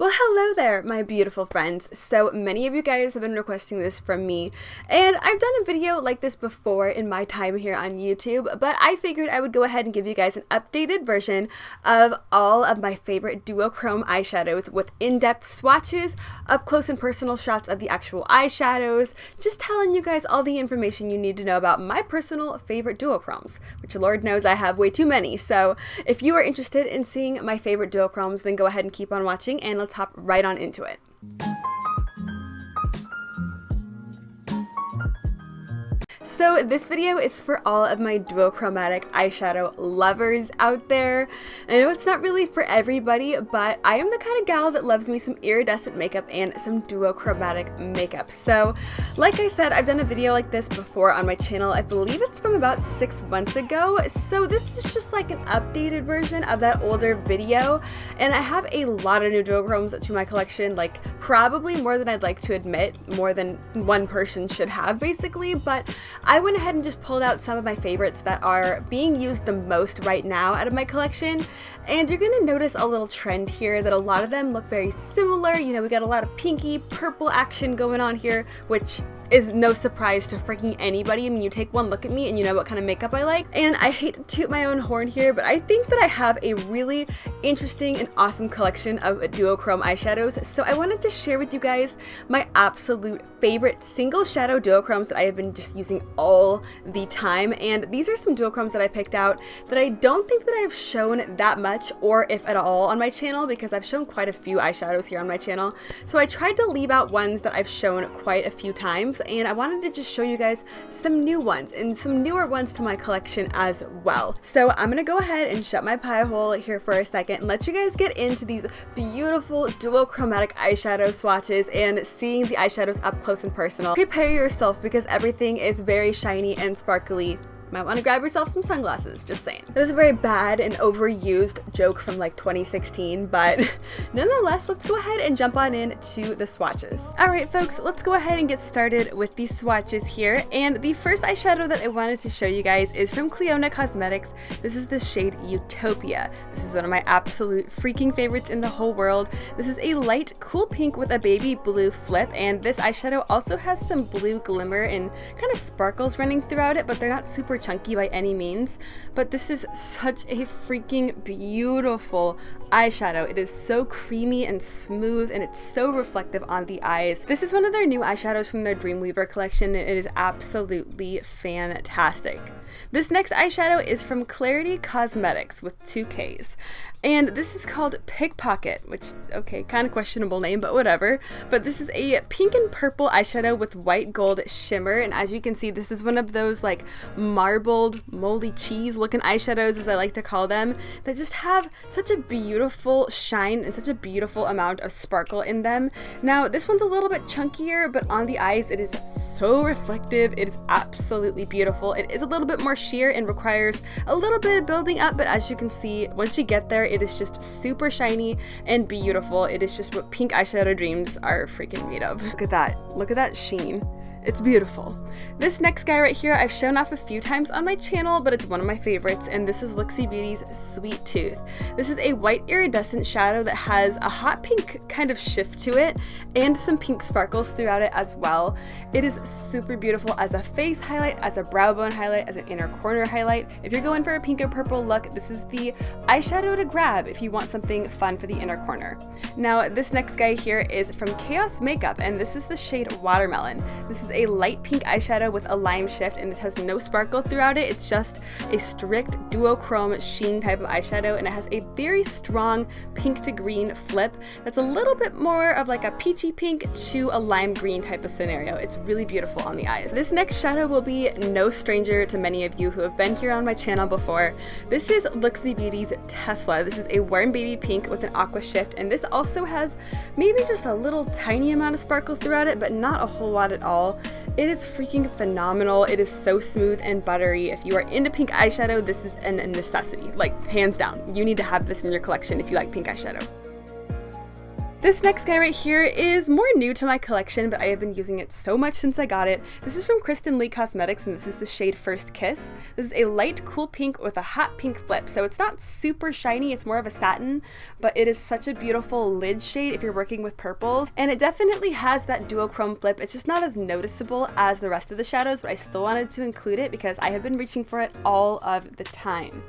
Well, hello there, my beautiful friends. So many of you guys have been requesting this from me, and I've done a video like this before in my time here on YouTube, but I figured I would go ahead and give you guys an updated version of all of my favorite duochrome eyeshadows with in-depth swatches, up-close and personal shots of the actual eyeshadows, just telling you guys all the information you need to know about my personal favorite duochromes, which Lord knows I have way too many. So if you are interested in seeing my favorite duochromes, then go ahead and keep on watching, and let's hop right on into it. So this video is for all of my duochromatic eyeshadow lovers out there. I know it's not really for everybody, but I am the kind of gal that loves me some iridescent makeup and some duochromatic makeup. So like I said, I've done a video like this before on my channel. I believe it's from about 6 months ago. So this is just like an updated version of that older video. And I have a lot of new duochromes to my collection, like probably more than I'd like to admit, more than one person should have basically, but I went ahead and just pulled out some of my favorites that are being used the most right now out of my collection, and you're gonna notice a little trend here that a lot of them look very similar. You know, we got a lot of pinky purple action going on here, which is no surprise to freaking anybody. I mean, you take one look at me and you know what kind of makeup I like. And I hate to toot my own horn here, but I think that I have a really interesting and awesome collection of duochrome eyeshadows. So I wanted to share with you guys my absolute favorite single shadow duochromes that I have been just using all the time. And these are some duochromes that I picked out that I don't think that I have shown that much, or if at all, on my channel, because I've shown quite a few eyeshadows here on my channel. So I tried to leave out ones that I've shown quite a few times, and I wanted to just show you guys some new ones and some newer ones to my collection as well. So I'm gonna go ahead and shut my pie hole here for a second and let you guys get into these beautiful duochromatic eyeshadow swatches and seeing the eyeshadows up close and personal. Prepare yourself because everything is very shiny and sparkly. Might want to grab yourself some sunglasses, just saying. It was a very bad and overused joke from like 2016, but nonetheless, let's go ahead and jump on into the swatches. Alright folks, let's go ahead and get started with these swatches here, and the first eyeshadow that I wanted to show you guys is from Clionadh Cosmetics. This is the shade Utopia. This is one of my absolute freaking favorites in the whole world. This is a light cool pink with a baby blue flip, and this eyeshadow also has some blue glimmer and kind of sparkles running throughout it, but they're not super chunky by any means. But this is such a freaking beautiful eyeshadow. It is so creamy and smooth, and it's so reflective on the eyes. This is one of their new eyeshadows from their Dreamweaver collection, and it is absolutely fantastic. This next eyeshadow is from Menagerie Cosmetics with 2 Ks. And this is called Pickpocket, which, okay, kind of questionable name, but whatever. But this is a pink and purple eyeshadow with white gold shimmer. And as you can see, this is one of those like marbled, moldy cheese looking eyeshadows, as I like to call them, that just have such a beautiful shine and such a beautiful amount of sparkle in them. Now, this one's a little bit chunkier, but on the eyes, it is so reflective. It is absolutely beautiful. It is a little bit more sheer and requires a little bit of building up, but as you can see, once you get there, it is just super shiny and beautiful. It is just what pink eyeshadow dreams are freaking made of. Look at that. Look at that sheen. It's beautiful. This next guy right here I've shown off a few times on my channel, but it's one of my favorites, and this is Luxe Beauty's Sweet Tooth. This is a white iridescent shadow that has a hot pink kind of shift to it and some pink sparkles throughout it as well. It is super beautiful as a face highlight, as a brow bone highlight, as an inner corner highlight. If you're going for a pink or purple look, this is the eyeshadow to grab if you want something fun for the inner corner. Now, this next guy here is from Chaos Makeup, and this is the shade Watermelon. This is a light pink eyeshadow with a lime shift, and this has no sparkle throughout it. It's just a strict duochrome sheen type of eyeshadow, and it has a very strong pink to green flip that's a little bit more of like a peachy pink to a lime green type of scenario. It's really beautiful on the eyes. This next shadow will be no stranger to many of you who have been here on my channel before. This is Luxe Beauty's Tesla. This is a warm baby pink with an aqua shift, and this also has maybe just a little tiny amount of sparkle throughout it, but not a whole lot at all. It is freaking phenomenal. It is so smooth and buttery. If you are into pink eyeshadow, this is a necessity, like hands down. You need to have this in your collection if you like pink eyeshadow. This next guy right here is more new to my collection, but I have been using it so much since I got it. This is from Kristin Lee Cosmetics, and this is the shade First Kiss. This is a light cool pink with a hot pink flip, so it's not super shiny, it's more of a satin, but it is such a beautiful lid shade if you're working with purples, and it definitely has that duochrome flip. It's just not as noticeable as the rest of the shadows, but I still wanted to include it because I have been reaching for it all of the time.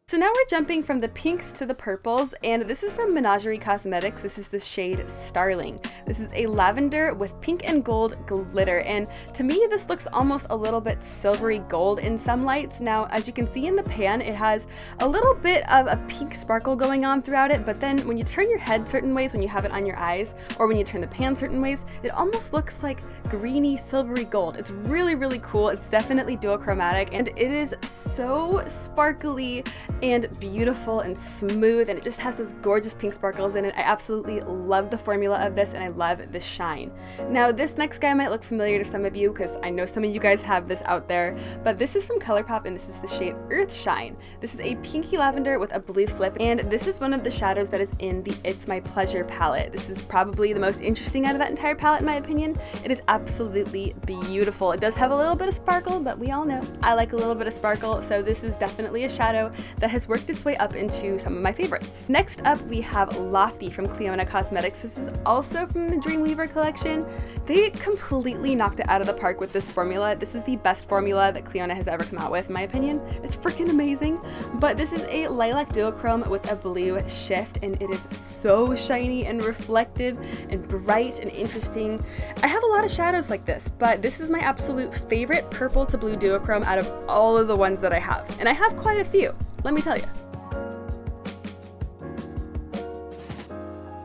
So now we're jumping from the pinks to the purples, and this is from Menagerie Cosmetics. This is the shade Starling. This is a lavender with pink and gold glitter, and to me this looks almost a little bit silvery gold in some lights. Now, as you can see in the pan, it has a little bit of a pink sparkle going on throughout it, but then when you turn your head certain ways, when you have it on your eyes, or when you turn the pan certain ways, it almost looks like greeny silvery gold. It's really, really cool. It's definitely duochromatic, and it is so sparkly and beautiful and smooth, and it just has those gorgeous pink sparkles in it. I absolutely love the formula of this, and I love the shine. Now, this next guy might look familiar to some of you because I know some of you guys have this out there, but this is from Colourpop, and this is the shade Earth Shine. This is a pinky lavender with a blue flip, and this is one of the shadows that is in the It's My Pleasure palette. This is probably the most interesting out of that entire palette in my opinion. It is absolutely beautiful. It does have a little bit of sparkle, but we all know I like a little bit of sparkle, so this is definitely a shadow that has worked its way up into some of my favorites. Next up, we have Lofty from Clionadh Cosmetics. This is also from the Dreamweaver collection. They completely knocked it out of the park with this formula. This is the best formula that Clionadh has ever come out with, in my opinion. It's freaking amazing. But this is a lilac duochrome with a blue shift, and it is so shiny and reflective and bright and interesting. I have a lot of shadows like this, but this is my absolute favorite purple to blue duochrome out of all of the ones that I have. And I have quite a few, let me tell you.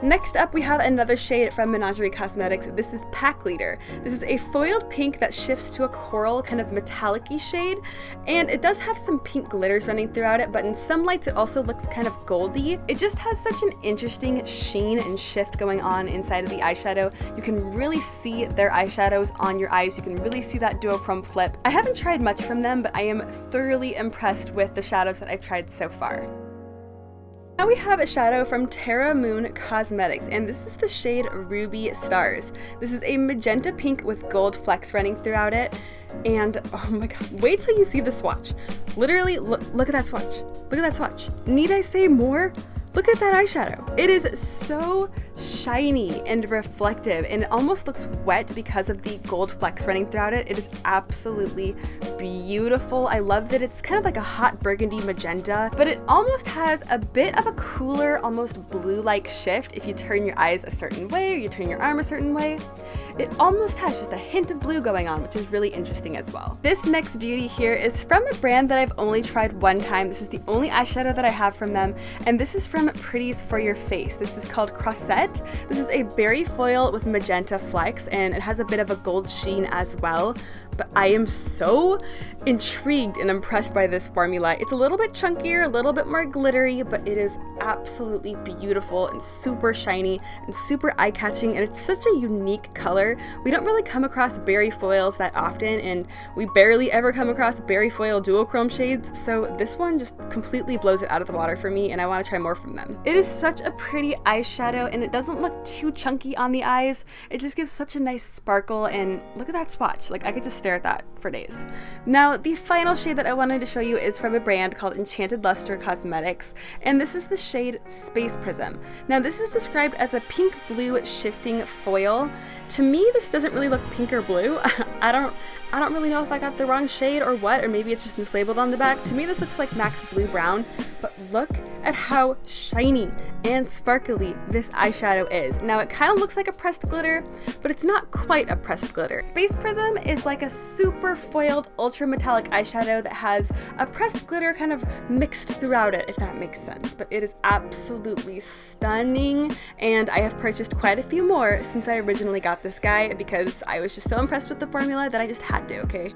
Next up, we have another shade from Menagerie Cosmetics. This is Pack Leader. This is a foiled pink that shifts to a coral kind of metallic-y shade, and it does have some pink glitters running throughout it, but in some lights it also looks kind of goldy. It just has such an interesting sheen and shift going on inside of the eyeshadow. You can really see their eyeshadows on your eyes. You can really see that duochrome flip. I haven't tried much from them, but I am thoroughly impressed with the shadows that I've tried so far. Now we have a shadow from Terra Moon Cosmetics, and this is the shade Ruby Stars. This is a magenta pink with gold flecks running throughout it, and oh my god, wait till you see the swatch. Literally, look at that swatch. Look at that swatch. Need I say more? Look at that eyeshadow. It is so shiny and reflective, and it almost looks wet because of the gold flecks running throughout it. It is absolutely beautiful. I love that it's kind of like a hot burgundy magenta, but it almost has a bit of a cooler, almost blue-like shift if you turn your eyes a certain way or you turn your arm a certain way. It almost has just a hint of blue going on, which is really interesting as well. This next beauty here is from a brand that I've only tried one time. This is the only eyeshadow that I have from them, and this is from Pretties for Your Face. This is called Crossette. This is a berry foil with magenta flecks, and it has a bit of a gold sheen as well. But I am so intrigued and impressed by this formula. It's a little bit chunkier, a little bit more glittery, but it is absolutely beautiful and super shiny and super eye-catching, and it's such a unique color. We don't really come across berry foils that often, and we barely ever come across berry foil duochrome shades, so this one just completely blows it out of the water for me, and I want to try more from them. It is such a pretty eyeshadow, and it doesn't look too chunky on the eyes. It just gives such a nice sparkle, and look at that swatch. Like, I could just stare at that for days. Now, the final shade that I wanted to show you is from a brand called Enchanted Luster Cosmetics, and this is the shade Space Prism. Now, this is described as a pink-blue shifting foil. To me, this doesn't really look pink or blue. I don't really know if I got the wrong shade or what, or maybe it's just mislabeled on the back. To me, this looks like Max Blue Brown, but look at how shiny and sparkly this eyeshadow is. Now, it kind of looks like a pressed glitter, but it's not quite a pressed glitter. Space Prism is like a super foiled ultra metallic eyeshadow that has a pressed glitter kind of mixed throughout it, if that makes sense. But it is absolutely stunning, and I have purchased quite a few more since I originally got this guy because I was just so impressed with the formula that I just had to, okay?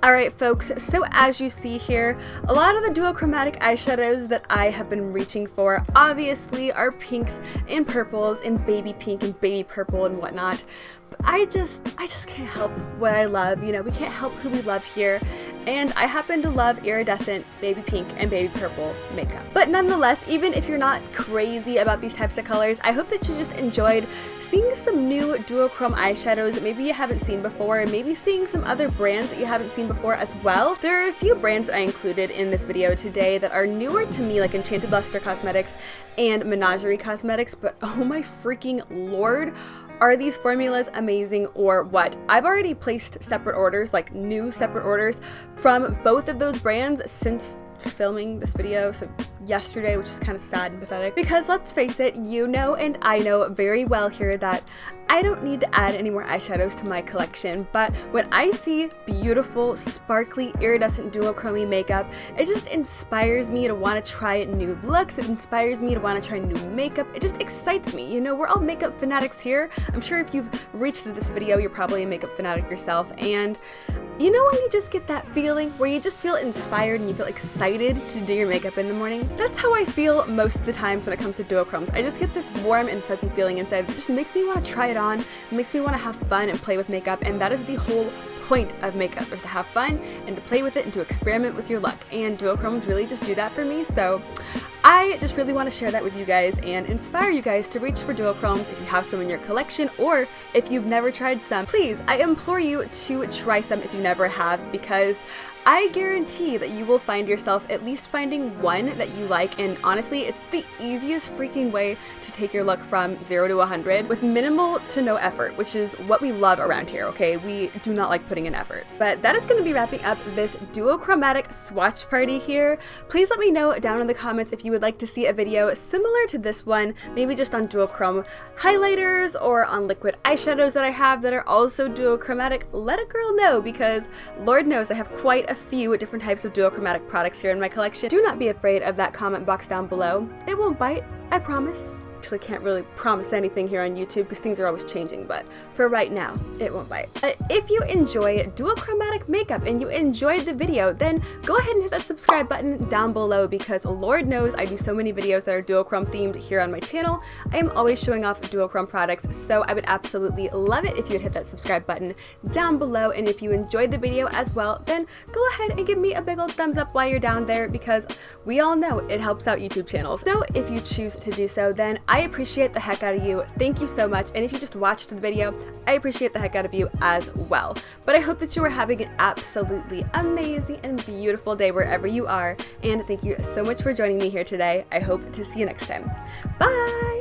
Alright folks, so as you see here, a lot of the duochromatic eyeshadows that I have been reaching for obviously are pinks and purples and baby pink and baby purple and whatnot. But I just can't help what I love, you know, we can't help who we love here. and I happen to love iridescent, baby pink, and baby purple makeup. But nonetheless, even if you're not crazy about these types of colors, I hope that you just enjoyed seeing some new duochrome eyeshadows that maybe you haven't seen before, and maybe seeing some other brands that you haven't seen before as well. There are a few brands that I included in this video today that are newer to me, like Enchanted Luster Cosmetics and Menagerie Cosmetics, but oh my freaking lord, are these formulas amazing or what? I've already placed separate orders, like new separate orders from both of those brands since filming this video, so yesterday, which is kind of sad and pathetic, because let's face it, you know and I know very well here that I don't need to add any more eyeshadows to my collection, but when I see beautiful, sparkly, iridescent duochrome makeup, it just inspires me to want to try new looks, it inspires me to want to try new makeup, it just excites me. You know, we're all makeup fanatics here. I'm sure if you've reached this video, you're probably a makeup fanatic yourself, and you know when you just get that feeling where you just feel inspired and you feel excited to do your makeup in the morning? That's how I feel most of the times when it comes to duochromes. I just get this warm and fuzzy feeling inside that just makes me want to try it on, it makes me want to have fun and play with makeup, and that is the whole point of makeup, is to have fun and to play with it and to experiment with your look, and duochromes really just do that for me. So I just really want to share that with you guys and inspire you guys to reach for duochromes if you have some in your collection, or if you've never tried some, please, I implore you to try some if you never have, because I guarantee that you will find yourself at least finding one that you like, and honestly, it's the easiest freaking way to take your look from 0 to 100 with minimal to no effort, which is what we love around here, okay? We do not like putting in effort. But that is going to be wrapping up this duochromatic swatch party here. Please let me know down in the comments if you would like to see a video similar to this one, maybe just on duochrome highlighters or on liquid eyeshadows that I have that are also duochromatic. Let a girl know, because Lord knows I have quite a few different types of duochromatic products here in my collection. Do not be afraid of that comment box down below. It won't bite, I promise. Actually, can't really promise anything here on YouTube because things are always changing, but for right now, it won't bite. If you enjoy duochromatic makeup and you enjoyed the video, then go ahead and hit that subscribe button down below, because Lord knows I do so many videos that are duochrome themed here on my channel. I am always showing off duochrome products, so I would absolutely love it if you would hit that subscribe button down below. And if you enjoyed the video as well, then go ahead and give me a big old thumbs up while you're down there, because we all know it helps out YouTube channels. So if you choose to do so, then I appreciate the heck out of you. Thank you so much. And if you just watched the video, I appreciate the heck out of you as well. But I hope that you are having an absolutely amazing and beautiful day wherever you are. And thank you so much for joining me here today. I hope to see you next time. Bye!